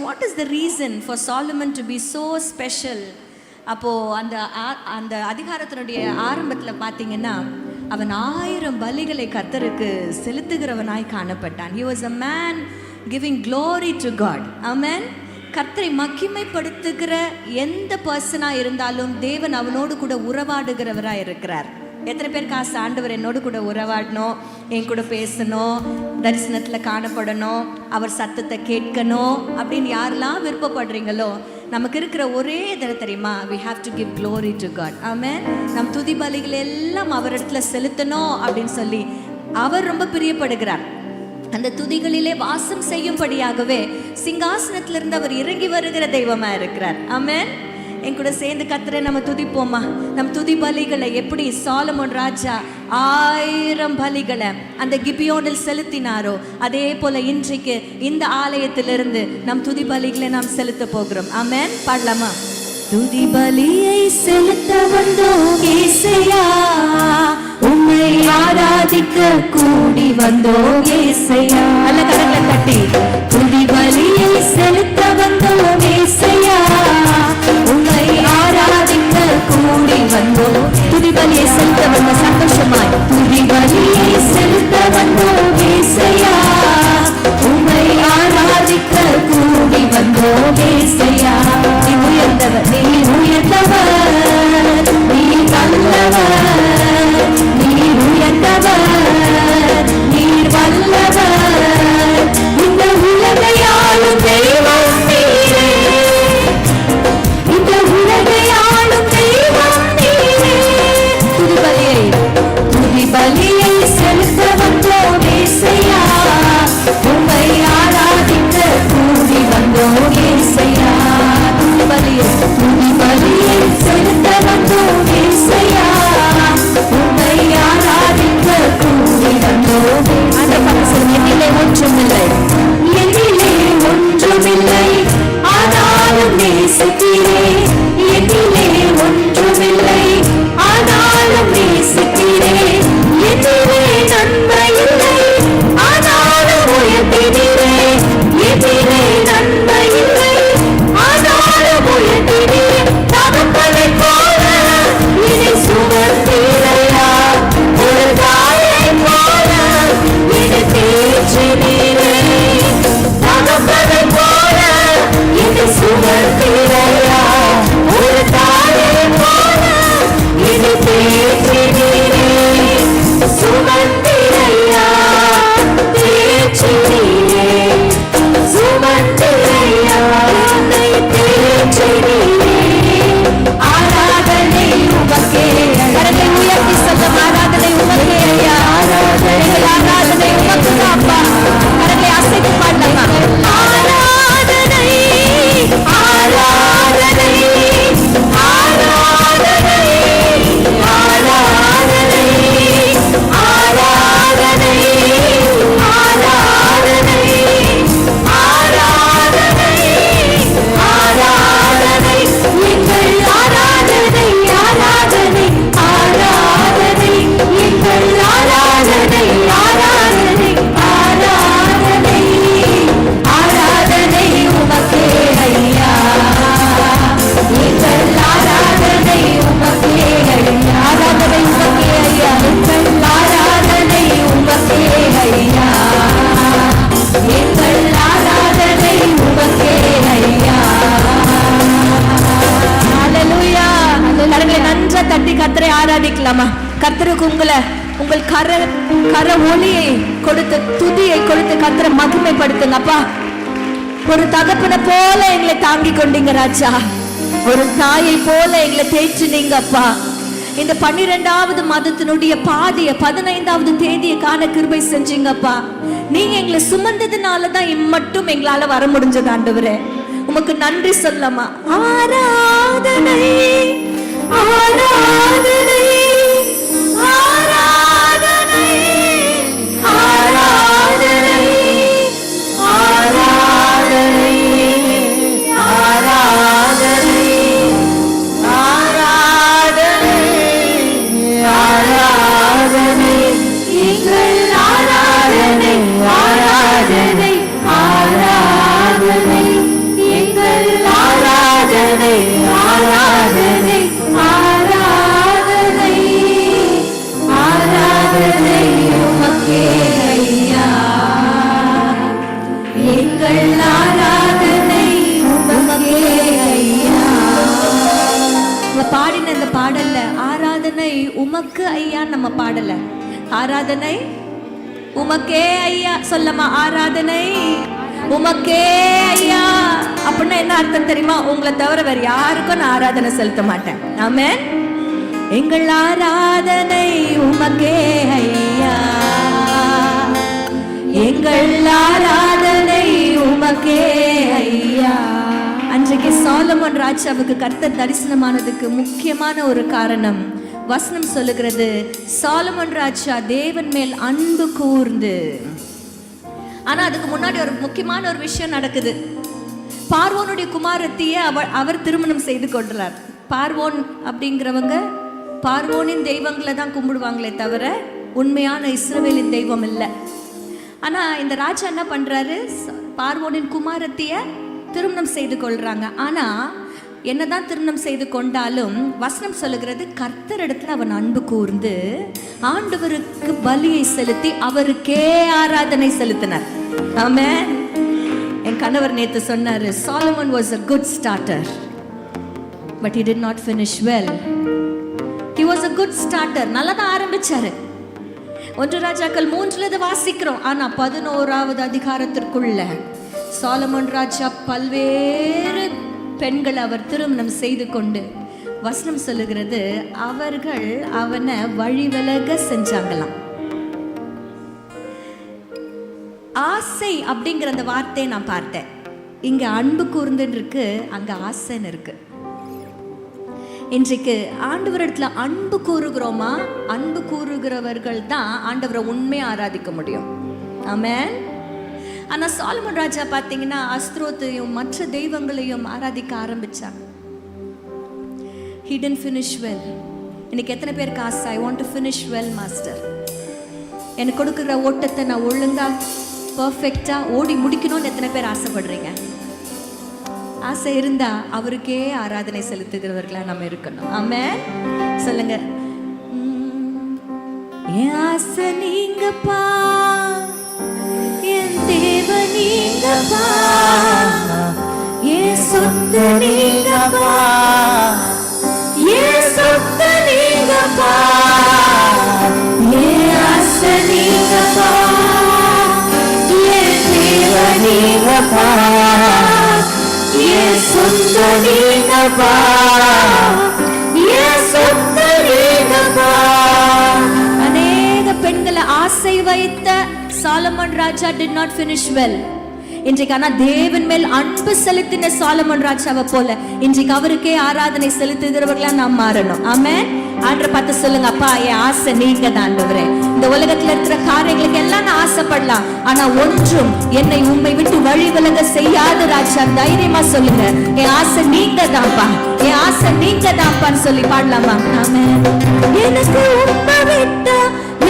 what is the reason for Solomon to be so special? அப்போது அந்த அதிகாரத்தினுடைய ஆரம்பத்தில் பார்த்தீங்கன்னா, அவன் 1000 பலிகளை கர்த்தருக்கு செலுத்துகிறவனாய் காணப்பட்டான். He was a man giving glory to God. Amen. கர்த்தரை மகிமைப்படுத்துகிற எந்த பர்சனாக இருந்தாலும் தேவன் அவனோடு கூட உறவாடுகிறவராக இருக்கிறார். எத்தனை பேருக்கு ஆசை, ஆண்டவர் என்னோடு கூட உறவாடணும், என் கூட பேசணும், தரிசனத்தில் காணப்படணும், அவர் சத்தத்தை கேட்கணும் அப்படின்னு யாரெல்லாம் விருப்பப்படுறீங்களோ, நமக்கு இருக்கிற ஒரே இதில் தெரியுமா, we have to give glory to God. ஆமென். நம் துதி பலிகள் எல்லாம் அவரிடத்துல செலுத்தணும் அப்படின்னு சொல்லி அவர் ரொம்ப பிரியப்படுகிறார். அந்த துதிகளிலே வாசம் செய்யும்படியாகவே சிங்காசனத்திலிருந்து அவர் இறங்கி வருகிற தெய்வமா இருக்கிறார். ஆமென். என் கூட சேர்ந்து கர்த்தரை நம்ம துதிப்போமா? நம் துதி பலிகளை எப்படி சாலமோன் ராஜா 1000 பலிகளை அந்த கிபியோனில் செலுத்தினாரோ, அதே போல இன்றைக்கு இந்த ஆலயத்திலிருந்து நம் துதி பலிகளை நாம் செலுத்த போகிறோம். ஆமென். பாடலாமா? துதி பலியை செலுத்த வந்தோம் இயேசையா, உம்மை ஆராதிக்க கூடி வந்தோம் இயேசையா. நல்ல கரங்களை தட்டி துதி பலியை செலுத்த வந்தோம் இயேசையா, உம்மை ஆராதிக்க கூடி வந்தோம். துதி பலியை செலுத்த வந்த சந்தோஷமாய் துதி பலியை செலுத்த வந்தோம் இயேசையா, உம்மை ஆராதிக்க கூடி வந்தோம் இயேசையா. நீ உயர்ந்தவர், நீ உயர்ந்தவர், நீ வல்லவர், நீ உயர்ந்தவர், நீர் வல்லவர், இந்த உலகையாளும் தெய்வம் நீரே, இந்த உலகையாளும் தெய்வம் நீரே. துதி பலியை செலுத்த வந்தோம் இயேசையா, உம்மை ஆராதிக்க கூடி வந்தோம் இயேசையா. துதி பலியை செலுத்த வந்தோம் இயேசையா, உம்மை ஆராதிக்க கூடி வந்தோம். அந்த பரிசு என்னிலே ஒன்றுமில்லை, என்னிலே ஒன்றுமில்லை, ஆனாலும் நேசிக்கிறே. என்னிலே ஒன்றுமில்லை, ஆனாலும் நேசிக்கிறே. என்னிலே நன்மை இல்லை, ஆனாலும் உயர்த்தினீரே. என்னிலே நன்மை இல்லை, ஆனாலும் உயர்த்தினீரே. தகப்பனை போல இதை சுமந்தீரையா, ஒரு தாயை போல இதை தேற்றினீரே. தகப்பனை போல இதை சுமந்தீரையா, ஒரு தாயை போல இதை தேற்றினீரே. சுமந்தீரையா, தேற்றினீரே, சுமந்தீரையா, தேற்றினீரே. ஆராதனை உமக்கே. கரங்களை உயர்த்தி சொல்லும், ஆராதனை உமக்கே ஐயா. ஆராதனை உமக்கு அப்பா. கரங்களை அசைத்து பாடலாமா? ஆராதனை, ஆராதனை, ஆராதனை, ஆராதனை, ஆராதனை, ஆராதனை, ஆராதனை, ஆராதனை, எங்கள் ஆராதனை, ஆராதனை, ஆராதனை, எங்கள் ஆராதனை, ஆராதனை, ஆராதனை, ஆராதனை உமக்கே ஐயா. எங்கள் ஆராதனை உமக்கே ஐயா. ஆராதனை உமக்கே ஐயா. எங்கள் ஆராதனை உமக்கே ஐயா. எங்கள் ஆராதனை உமக்கே ஐயா. ஹல்லேலூயா. கரங்களை நன்றா தட்டி கர்த்தரை ஆராதிக்கலாமா? கர்த்தருக்கு உங்கள் கர ஒளியை கொடுத்து, துதியை கொடுத்து கர்த்தரை மகிமைப்படுத்துங்க அப்பா. ஒரு தகப்பனை போல எங்களை தாங்கி கொண்டீங்க ராஜா, ஒரு தாயை போல எங்களை தேய்ச்சினீங்க அப்பா. இந்த 12வது மாதத்தினுடைய பாதிய 15வது தேதியை காண கிருபை செஞ்சீங்கப்பா. நீங்க எங்களை சுமந்ததுனாலதான் இம்மட்டும் எங்களால வர முடிஞ்சது ஆண்டவரே. உமக்கு நன்றி சொல்லமா? ஆராதனை, ஆராதனை, ஆராதனை, ஆராதனை, ஆராதனை, ஆராதனை, ஆராதனை, ஆராதனை, எங்கள் ஆராதனை, ஆராதனை, ஆராதனை, ஆராதனை ஆராதனை ஆராதனை ஆராதனை உமக்கே ஐயா. எங்கள் ஆராதனை உமக்கே ஐயா. பாடின இந்த பாடல்ல ஆராதனை உமக்கு ஐயா நம்ம பாடல, ஆராதனை உமக்கே ஐயா சொல்லமா, ஆராதனை உமக்கே ஐயா. அப்படின்னா என்ன அர்த்தம் தெரியுமா? உங்களை தவிர வேற யாருக்கும் நான் ஆராதனை செலுத்த மாட்டேன். ஆமென். எங்கள் ஆராதனை உமக்கே ஐயா, எங்கள் ஆராதனை உமக்கே ஐயா. அன்றைக்கு சாலமோன் ராஜாவுக்கு கர்த்தர் தரிசனமானதுக்கு முக்கியமான ஒரு காரணம் வசனம் சொல்லுகிறது, சாலமோன் ராஜா தேவன் மேல் அன்பு கூர்ந்து. ஆனா அதுக்கு முன்னாடி ஒரு முக்கியமான ஒரு விஷயம் நடக்குது. பார்வோனுடைய குமாரத்தியை அவர் திருமணம் செய்து கொள்றார். பார்வோன் அப்படிங்கிறவங்க பார்வோனின் தெய்வங்களை தான் கும்பிடுவாங்களே தவிர உண்மையான இஸ்ரவேலின் தெய்வம் இல்லை. ஆனா இந்த ராஜா என்ன பண்றாரு, பார்வோனின் குமாரத்தியை திருமணம் செய்து கொள்றாங்க. ஆனா என்னதான் திருமணம் செய்து கொண்டாலும் வசனம் சொல்லுகிறது, கர்த்தரிடத்துல அவன் அன்பு கூர்ந்து ஆண்டவருக்கு பலியை செலுத்தி அவருக்கே ஆராதனை செலுத்தினார். ஆமென். என் கணவர் நேத்து சொன்னாரு, Solomon was a good starter but he did not finish well. He was a good starter. நல்லா தான் ஆரம்பிச்சாரு. 1 ராஜாக்கள் 3 வாசிக்கிறோம். ஆனா 11வது அதிகாரத்திற்குள்ள சாலமன் ராஜா பல்வேறு பெண்களை அவர் திருமணம் செய்து கொண்டு வசனம் சொல்லுகிறது, அவர்கள் அவனை வழிவிலக செஞ்சாங்களாம். ஆசை அப்படிங்கிற அந்த வார்த்தையை நான் பார்த்தேன். இங்க அன்பு கூர்ந்துன்னு இருக்கு, அங்க ஆசைன்னு இருக்கு. இன்றைக்கு ஆண்டவரிடத்துல அன்பு கூறுகிறோமா? அன்பு கூறுகிறவர்கள் தான் ஆண்டவரை உண்மையை ஆராதிக்க முடியும். ஆமென். ஆனா சாலமோன் ராஜா பார்த்தீங்கன்னா அஸ்திரோத்தையும் மற்ற தெய்வங்களையும் ஆராதிக்க ஆரம்பிச்சாங்க. He didn't finish well. இன்னைக்கு எத்தனை பேருக்கு ஆசை, I want to finish well master, எனக்கு கொடுக்குற ஓட்டத்தை நான் ஒழுங்கா பர்ஃபெக்டா ஓடி முடிக்கணும்னு எத்தனை பேர் ஆசைப்படுறீங்க? ஆசை இருந்தா அவருக்கே ஆராதனை செலுத்துகிறவர்களா நம்ம இருக்கணும். ஆமென். சொல்லுங்க, என் ஆசை நீங்கப்பா, என் தேவ நீங்கப்பா, என் சொத்து நீங்கப்பா, என் சொத்து நீங்கப்பா, என் ஆசை நீங்கப்பா, என் தேவ நீங்கப்பா, என் சொத்து நீங்கப்பா, என் சொத்து நீங்கப்பா. அநேக பெண்களை ஆசை வைத்த சாலமன் ராஜா did not finish well. இன்றைக்கு ஆனா தேவன் மேல் அன்பு செலுத்தின சாலமன் ராஜாவை போல இன்றைக்கு அவருக்கே ஆராதனை செலுத்துகிறவர்களா நாம் மாறணும். ஆமென். ஆண்டவரை பார்த்து சொல்லுங்க, அப்பா என் ஆசை நீங்க தான் ஆண்டவரே. இந்த உலகத்துல இருக்கிற காரியங்களுக்கு எல்லாம் நான் ஆசைப்படலாம், ஆனா ஒன்றும் என்னை உம்மை விட்டு வழி விலக செய்யாத ராஜா. தைரியமா சொல்லுங்க, என் ஆசை நீங்க தான்ப்பா, என் ஆசை நீங்க தான்ப்பான்னு சொல்லி பாடலாமா? ஆமென். எனக்கு உம்மை விட்டு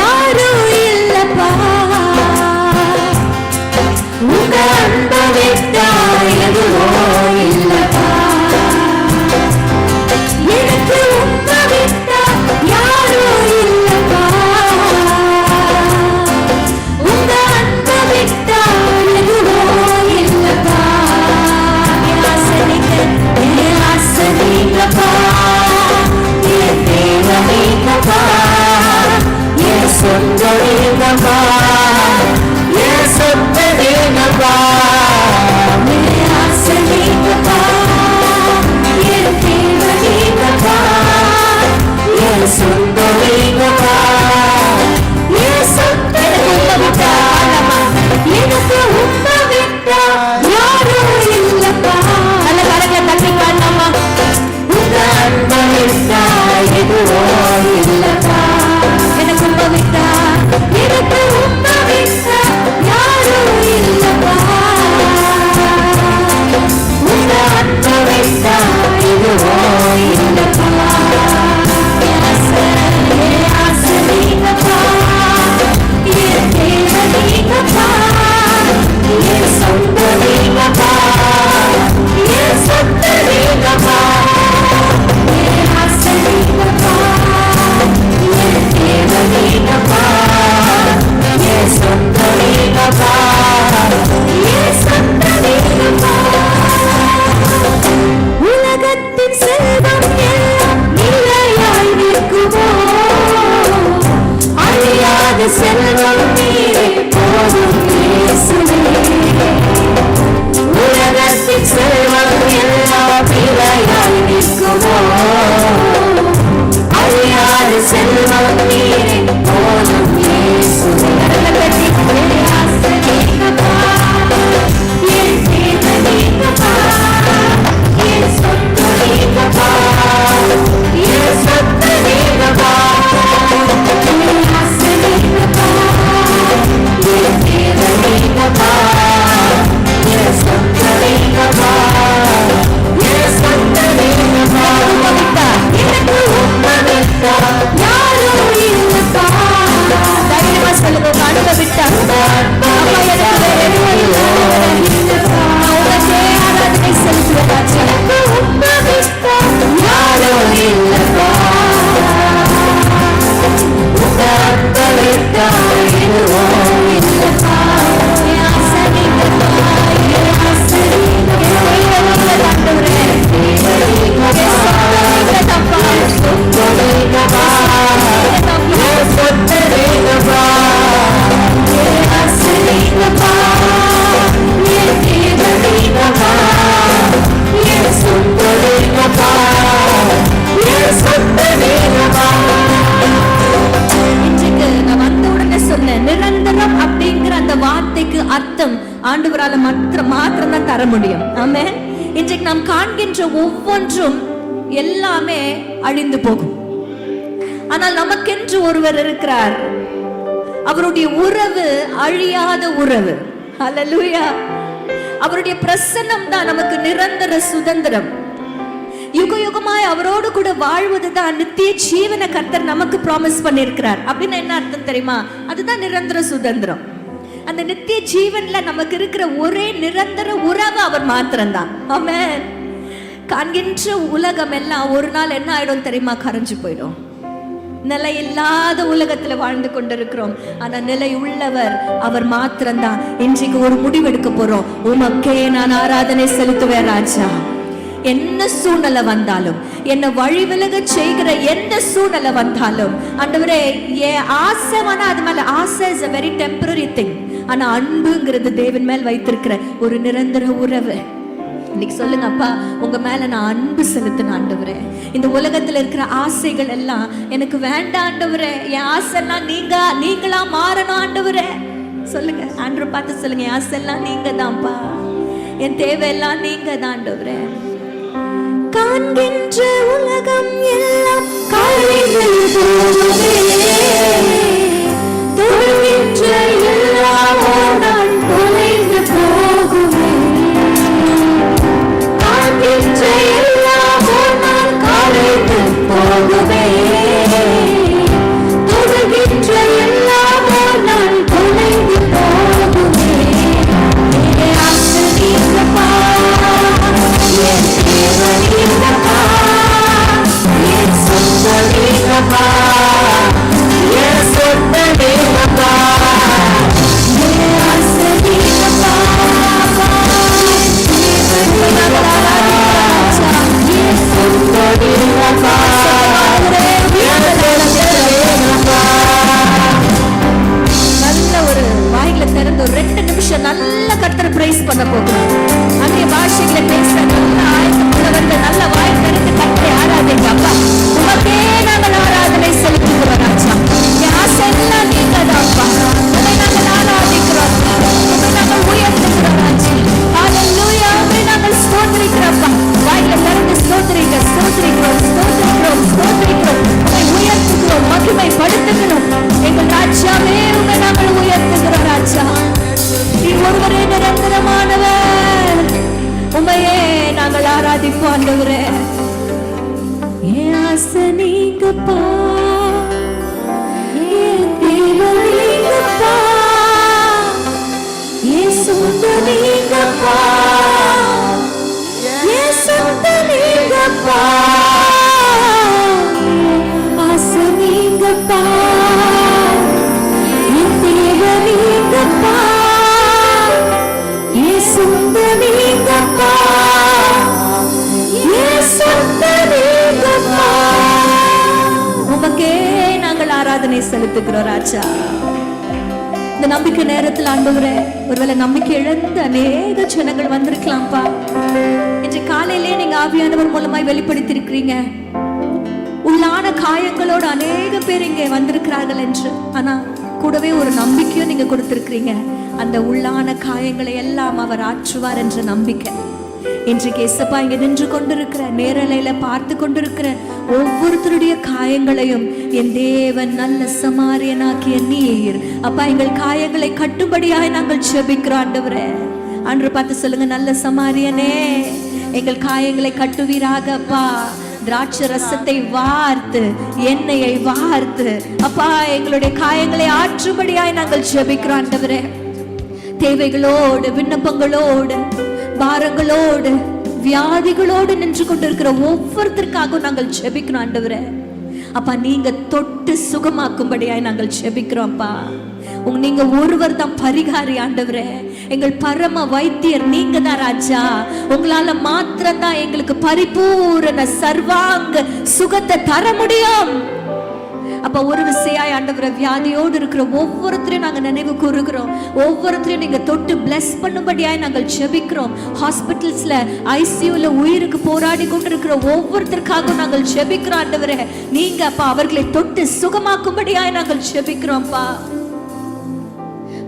யாரும் இல்லப்பா, உங்க அன்பை விட்டா எதுவோ இல்லப்பா, எனக்கு உம்மை விட்டா யாரும் இல்லப்பா, உங்க அன்பை விட்டா எதுவோ இல்லப்பா. என் ஆசை நீங்க, என் ஆசை நீங்கப்பா, என் தேவ நீங்கப்பா, என் சொந்த நீங்கப்பா, என் சொந்த நீங்கப்பா, என் ஆசை இன்றைக்கு நாம் காண்கின்ற ஒவ்வொன்றும் எல்லாமே அழிந்து போகும். ஆனால் நமக்கென்று ஒருவர் இருக்கிறார். அவருடைய உறவு அழியாத உறவு. ஹல்லேலூயா. அவருடைய பிரசன்னம் தான் நமக்கு நிரந்தர சுதந்திரம். யுக யுகமாய் அவரோடு கூட வாழ்வதுதான் நித்திய ஜீவன கர்த்தர் நமக்கு ப்ராமிஸ் பண்ணியிருக்கிறார். அப்படின்னு என்ன அர்த்தம் தெரியுமா? அதுதான் நிரந்தர சுதந்திரம். அந்த நித்திய ஜீவன்ல நமக்கு இருக்கிற ஒரே நிரந்தர உறவு அவர் மாத்திரம்தான். ஆமென். காண்கின்ற உலகம் எல்லாம் ஒரு நாள் என்ன ஆயிடும் தெரியுமா? கரைஞ்சு போயிடும். நிலை இல்லாத உலகத்துல வாழ்ந்து கொண்டிருக்கிறோம். ஆனா நிலை உள்ளவர் அவர் மாத்திரம்தான். இன்றைக்கு ஒரு முடிவெடுக்க போறோம். உமக்கே நான் ஆராதனை செலுத்துவேன் ராஜா. என்ன சூழ்நிலை வந்தாலும், என்ன வழி விலக செய்கிற எந்த சூழ்நிலை வந்தாலும், ஆண்டவரே என் ஆசை வேணா, அது மேல ஆசை is a very temporary thing. ஆனா அன்புங்கிறது தேவன் மேல் வைத்திருக்கிற ஒரு நிரந்தர உறவு. இன்னைக்கு சொல்லுங்க, அப்பா உங்க மேல நான் அன்பு செலுத்தின ஆண்டவரே. இந்த உலகத்துல இருக்கிற ஆசைகள் எல்லாம் எனக்கு வேண்டாம் ஆண்டவரே. என் ஆசைலாம் நீங்களா மாறணும் ஆண்டவரே. சொல்லுங்க, ஆண்டவரை பார்த்து சொல்லுங்க, என் ஆசைலாம் நீங்க தான்ப்பா, என் தேவையெல்லாம் நீங்க தான் ஆண்டவரே. காண்கின்ற உலகம் எல்லாம் கரைந்து போகுமே, தொழுகின்ற எல்லாம் நான் தொலைந்து போகுமே, காண்கின்ற எல்லாம் நான் கரைந்து போகுமே, தொழுகின்ற எல்லாம் நான் தொலைந்து போகுமே. ஆசை நீங்கப்பா, நல்ல ஒரு வாயில திறந்து ஒரு 2 நிமிஷம் நல்ல கர்த்தரை பிரைஸ் பண்ண போகிறோம். அந்நிய பாஷைகளை பேச நல்ல ஆயத்தமுள்ளவர்கள் நல்ல வாய் திறந்து கர்த்தரை ஆராதிங்க. அப்பா உமக்கே நாங்கள் ஆராதனை செலுத்துகிறோம் ராஜா. என் ஆசை எல்லாம் நீங்க தான்ப்பா. உம்மை நாங்கள் ஆராதிக்கிறோம், உம்மை நாங்கள் உயர்த்துகிறோம் ராஜா. ஹல்லேலூயா. உம்மை நாங்கள் ஸ்தோத்திரிக்கிறோம்ப்பா. வாயில திறந்து ஸ்தோத்திரிங்க, ஸ்தோத்திரிக்கிறோம், ஸ்தோத்திரிக்கிறோம், ஸ்தோத்திரிக்கிறோம். உம்மை உயர்த்துகிறோம், மகிமைப்படுத்துகிறோம். எங்கள் ராஜாவே உம்மை நாங்கள் உயர்த்துகிறோம் ராஜா. நீ ஒருவரே நிரந்தரமானவர். உம்மையே நாங்கள் ஆராதிப்போம் ஆண்டவரே. என் ஆசை நீங்கப்பா, என் தேவை நீங்கப்பா, என் சொந்த நீங்கப்பா, என் சொந்த நீங்கப்பா, ஆசை நீங்கப்பா, என் தேவை நீங்கப்பா, என் சொந்த நீங்கப்பா, என் சொந்த நீங்கப்பா. உமக்கே நாங்கள் ஆராதனை செலுத்துகிறோம் ராஜா. இந்த நம்பிக்கை நேரத்தில் ஆண்டவரே, ஒருவேளை நம்பிக்கை இழந்த அநேக ஜனங்கள் வந்திருக்கலாம்ப்பா. இன்று காலையிலே நீங்க ஆவியானவர் மூலமாய் வெளிப்படுத்தி இருக்கிறீங்க. உள்ளான காயங்களோடு அநேக பேர் இங்கே வந்திருக்கிறார்கள் என்று. ஆனா கூடவே ஒரு நம்பிக்கையும் நீங்க கொடுத்திருக்கிறீங்க. அந்த உள்ளான காயங்களை எல்லாம் அவர் ஆற்றுவார் என்ற நம்பிக்கை. இன்றைக்கு இயேசுப்பா இங்க நின்று கொண்டிருக்கிற, நேரலையில பார்த்து கொண்டிருக்கிற ஒவ்வொருத்தருடைய காயங்களையும் என் தேவன் நல்ல சமாரியனாக்கிய நீர் அப்பா எங்கள் காயங்களை கட்டும்படியாய் நாங்கள் ஜெபிக்கிறோம் ஆண்டவரே. ஆண்டவரை பார்த்து சொல்லுங்க, நல்ல சமாரியனே எங்கள் காயங்களை கட்டுவீராக அப்பா. திராட்சை ரசத்தை வார்த்து, எண்ணெயை வார்த்து அப்பா எங்களுடைய காயங்களை ஆற்றும்படியாய் நாங்கள் ஜெபிக்கிறோம் ஆண்டவரே. தேவைகளோடு, விண்ணப்பங்களோடு, பாரங்களோடு, வியாதிகளோடு நின்று கொண்டிருக்கிற ஒவ்வொருத்தருக்காகவும் நாங்கள் ஜெபிக்கிறோம் ஆண்டவரே. அப்பா நீங்க தொட்டு சுகமாக்கும்படியாய் நாங்கள் ஜெபிக்கிறோம் அப்பா. நீங்க ஒருவர் தான் பரிகாரி ஆண்டவரே. எங்கள் பரம வைத்தியர் நீங்க தான் ராஜா. உங்களால மாத்திரம் தான் எங்களுக்கு பரிபூரண சர்வாங்க சுகத்தை தர முடியும். அப்ப ஒரு விசையாய் ஆண்டவரை வியாதியோடு இருக்கிற ஒவ்வொருத்தரையும் நாங்க நினைவு கூறுகிறோம். ஒவ்வொருத்தரையும் நீங்க தொட்டு பிளஸ் பண்ணும்படியாய் நாங்கள் ஜெபிக்கிறோம். ஹாஸ்பிட்டல்ஸ்ல, ஐசியூல உயிருக்கு போராடி கொண்டிருக்கிற ஒவ்வொருத்தருக்காக நாங்கள் ஜெபிக்கிறோம் ஆண்டவரே. நீங்க அப்பா அவர்களை தொட்டு சுகமாக்கும்படியாய் நாங்கள் ஜெபிக்கிறோம்ப்பா.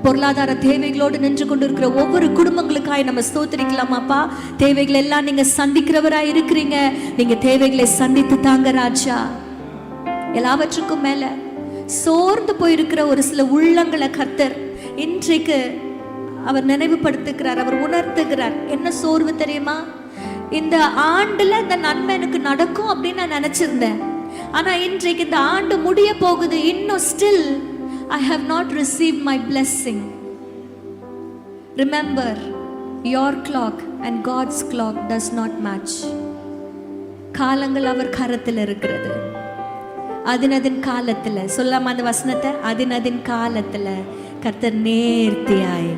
பொருளாதார தேவைகளோடு நின்று கொண்டிருக்கிற ஒவ்வொரு குடும்பங்களுக்காய் நம்ம ஸ்தோத்திரிக்கலாமாப்பா. தேவைகள் எல்லாம் நீங்க சந்திக்கிறவராய் இருக்கிறீங்க. நீங்க தேவைகளை சந்தித்து தாங்க ராஜா. எல்லாவற்றுக்கும் மேல சோர்ந்து போயிருக்கிற ஒரு சில உள்ளங்களை கர்த்தர் இன்றைக்கு அவர் நினைவுபடுத்துகிறார், அவர் உணர்த்துகிறார். என்ன சோர்வு தெரியுமா? இந்த ஆண்டுல இந்த நன்மை எனக்கு நடக்கும் அப்படின்னு நான் நினைச்சிருந்தேன். ஆனா இன்றைக்கு இந்த ஆண்டு முடிய போகுது, இன்னும் still I have not received my blessing. Remember, your clock and God's clock does not match. காலங்கள் அவர் கரத்தில் இருக்கிறது. அதினதின் காலத்துல சொல்லாம அந்த வசனத்தை, அதினதின் காலத்துல கர்த்தர் நேர்த்தியாய்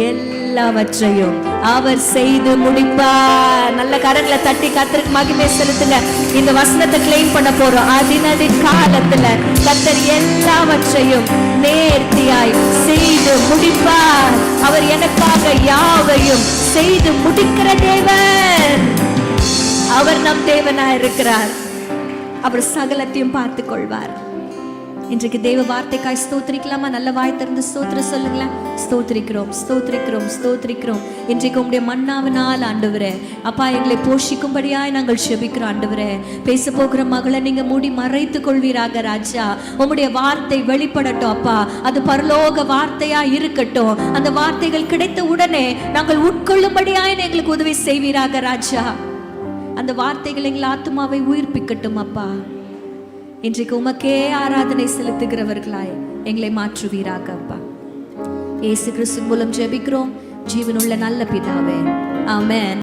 எல்லாவற்றையும் அவர் செய்து முடிப்பார். நல்ல கரங்களை தட்டி கர்த்தருக்கு மகிமை செலுத்துங்க. இந்த வசனத்தை கிளைம் பண்ண போறோம். அதினதின் காலத்துல கர்த்தர் எல்லாவற்றையும் நேர்த்தியாய் செய்து முடிப்பார். அவர் எனக்காக யாவையும் செய்து முடிக்கிற தேவன். அவர் நம் தேவனாய் இருக்கிறார். அவர் சகலத்தையும் பார்த்து கொள்வார். இன்றைக்கு தேவ வார்த்தைக்காய் ஸ்தோத்திரிக்கலாமா? நல்ல வாய் திறந்து ஸ்தோத்திரம் சொல்லுங்களேன். ஸ்தோத்திரிக்கிறோம், ஸ்தோத்திரிக்கிறோம், ஸ்தோத்திரிக்கிறோம். இன்றைக்கு உங்களுடைய மன்னாவினால் ஆண்டவரே அப்பா எங்களை போஷிக்கும்படியாய் நாங்கள் செபிக்கிறோம் ஆண்டவரே. பேச போகிற மகளை நீங்க மூடி மறைத்து கொள்வீராக ராஜா. உம்முடைய வார்த்தை வெளிப்படட்டும் அப்பா. அது பரலோக வார்த்தையா இருக்கட்டும். அந்த வார்த்தைகள் கிடைத்த உடனே நாங்கள் உட்கொள்ளும்படியாய் எங்களுக்கு உதவி செய்வீராக ராஜா. அந்த வார்த்தைகள் எங்கள் ஆத்துமாவை உயிர்ப்பிக்கட்டும் அப்பா. இன்றைக்கு உமக்கே ஆராதனை செலுத்துகிறவர்களாய் எங்களை மாற்றுவீராக அப்பா. இயேசு கிறிஸ்து மூலம் ஜெபிக்கிறோம் ஜீவனுள்ள நல்ல பிதாவே, ஆமென்.